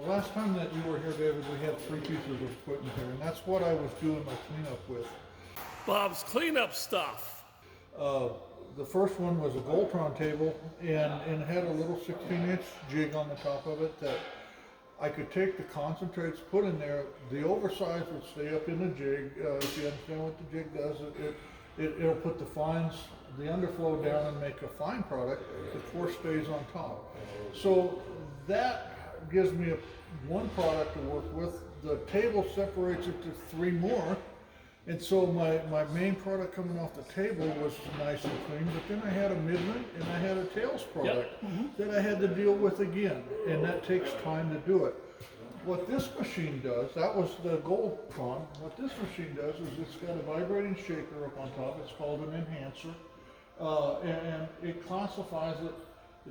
The last time that you were here, David, we had three pieces of equipment here, and that's what I was doing my cleanup with. Bob's cleanup stuff. Uh, the first one was a Voltron table, and it had a little 16-inch jig on the top of it that I could take the concentrates, put in there. The oversize would stay up in the jig. If you understand what the jig does, it'll put the fines, the underflow down and make a fine product. The coarse stays on top. So that gives me one product to work with. The table separates it to three more. And so my main product coming off the table was nice and clean, but then I had a midland and I had a tails product that I had to deal with again, and that takes time to do it. What this machine does, that was the Goldtron, what this machine does is it's got a vibrating shaker up on top, it's called an enhancer, and it classifies it.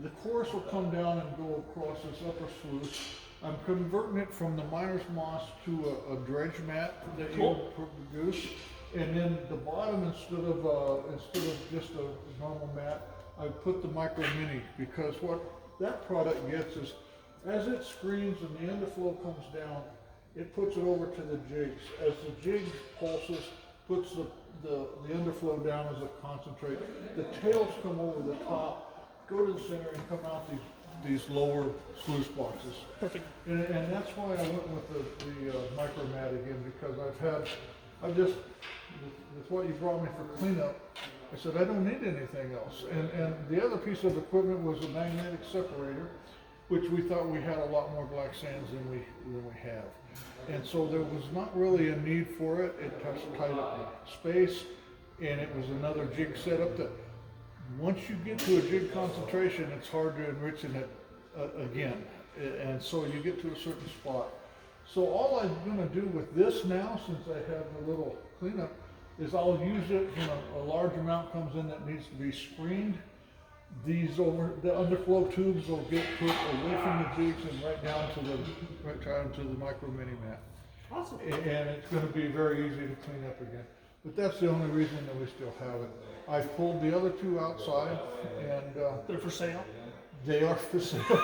The coarse will come down and go across this upper sluice. I'm converting it from the Myers Moss to a dredge mat that you produce, and then the bottom instead of just a normal mat, I put the Micro Mini, because what that product gets is as it screens and the underflow comes down, it puts it over to the jigs. As the jig pulses, puts the underflow down as a concentrate. The tails come over the top, go to the center, and come out these lower sluice boxes. Perfect. And that's why I went with the micro mat again, because with what you brought me for cleanup, I said I don't need anything else. And the other piece of equipment was a magnetic separator, which we thought we had a lot more black sands than we have. And so there was not really a need for it. It tied up the space, and it was another jig setup that once you get to a jig concentration, it's hard to enrich in it again. And so you get to a certain spot. So all I'm going to do with this now, since I have the little cleanup, is I'll use it when a large amount comes in that needs to be screened. The underflow tubes will get put away from the jigs and right down to the Micro Mini mat. Awesome. And it's going to be very easy to clean up again. But that's the only reason that we still have it. I've pulled the other two outside, and They're for sale. they are for sale.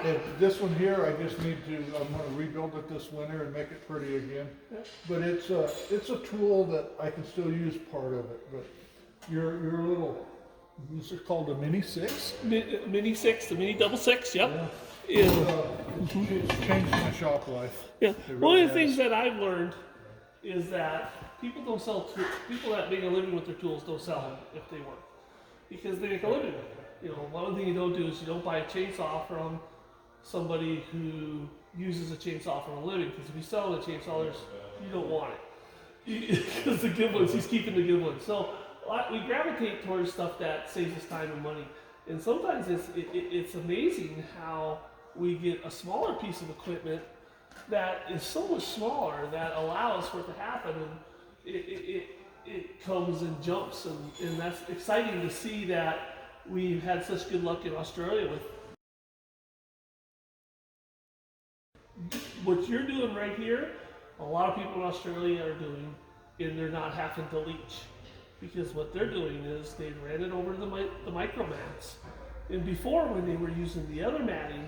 And this one here, I'm going to rebuild it this winter and make it pretty again. But it's a tool that I can still use part of it. But your little, this is called a Mini 6. Mini 6, the Mini Double 6, yep. Yeah. It's changed my shop life. Yeah. It One really of the things has. that I've learned is that people don't sell people that make a living with their tools don't sell them if they work, because they make a living with it. You know, one thing you don't do is you don't buy a chainsaw from somebody who uses a chainsaw for a living, because if you sell a chainsaw, you don't want it, because the good ones, he's keeping the good ones. So we gravitate towards stuff that saves us time and money, and sometimes it's amazing how we get a smaller piece of equipment that is so much smaller that allows for it to happen, and it comes and jumps, and that's exciting to see that we've had such good luck in Australia with what you're doing right here. A lot of people in Australia are doing, and they're not having to leach, because what they're doing is they ran it over to the micro mats. And before, when they were using the other matting,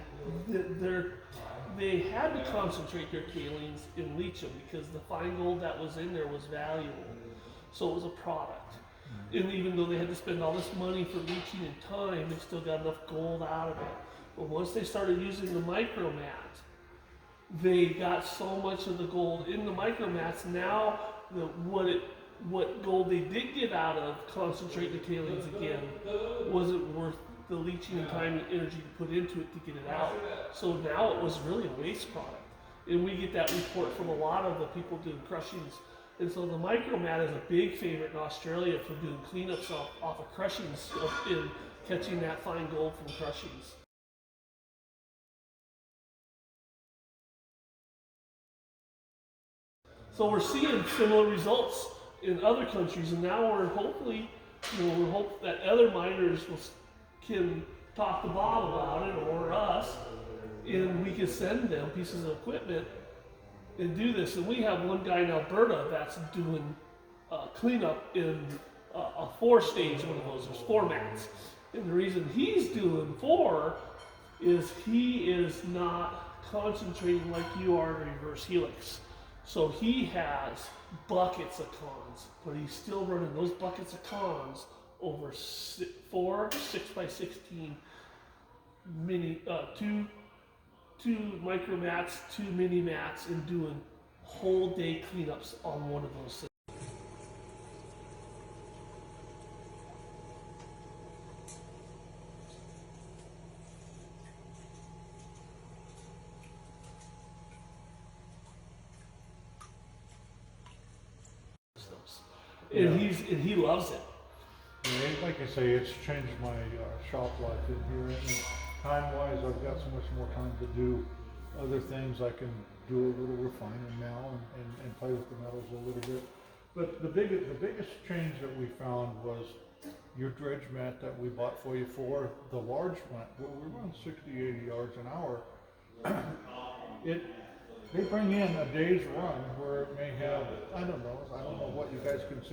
they had to concentrate their tailings and leach them, because the fine gold that was in there was valuable. So it was a product. And even though they had to spend all this money for leaching and time, they still got enough gold out of it. But once they started using the micro mat, they got so much of the gold in the micro mats. Now, what gold they did get out of concentrating the tailings again wasn't worth the leaching and time and energy to put into it to get it out. So now it was really a waste product. And we get that report from a lot of the people doing crushings. And so the micro mat is a big favorite in Australia for doing cleanups off of crushings and catching that fine gold from crushings. So we're seeing similar results in other countries, and now we're hopefully, we hope that other miners can talk to Bob about it, or us, and we can send them pieces of equipment and do this. And we have one guy in Alberta that's doing cleanup in a 4-stage one of those. There's 4 mats, and the reason he's doing 4 is he is not concentrating like you are in reverse helix. So he has buckets of cons, but he's still running those buckets of cons over 4 6x16 mini, two micro mats, 2 mini mats, and doing whole day cleanups on one of those systems. And he loves it. Yeah, like I say, it's changed my shop life in here. And time-wise, I've got so much more time to do other things. I can do a little refining now and play with the metals a little bit. But the biggest change that we found was your dredge mat that we bought for you for the large mat. Well, we run 60, 80 yards an hour. They bring in a day's run where it may have, I don't know what you guys consider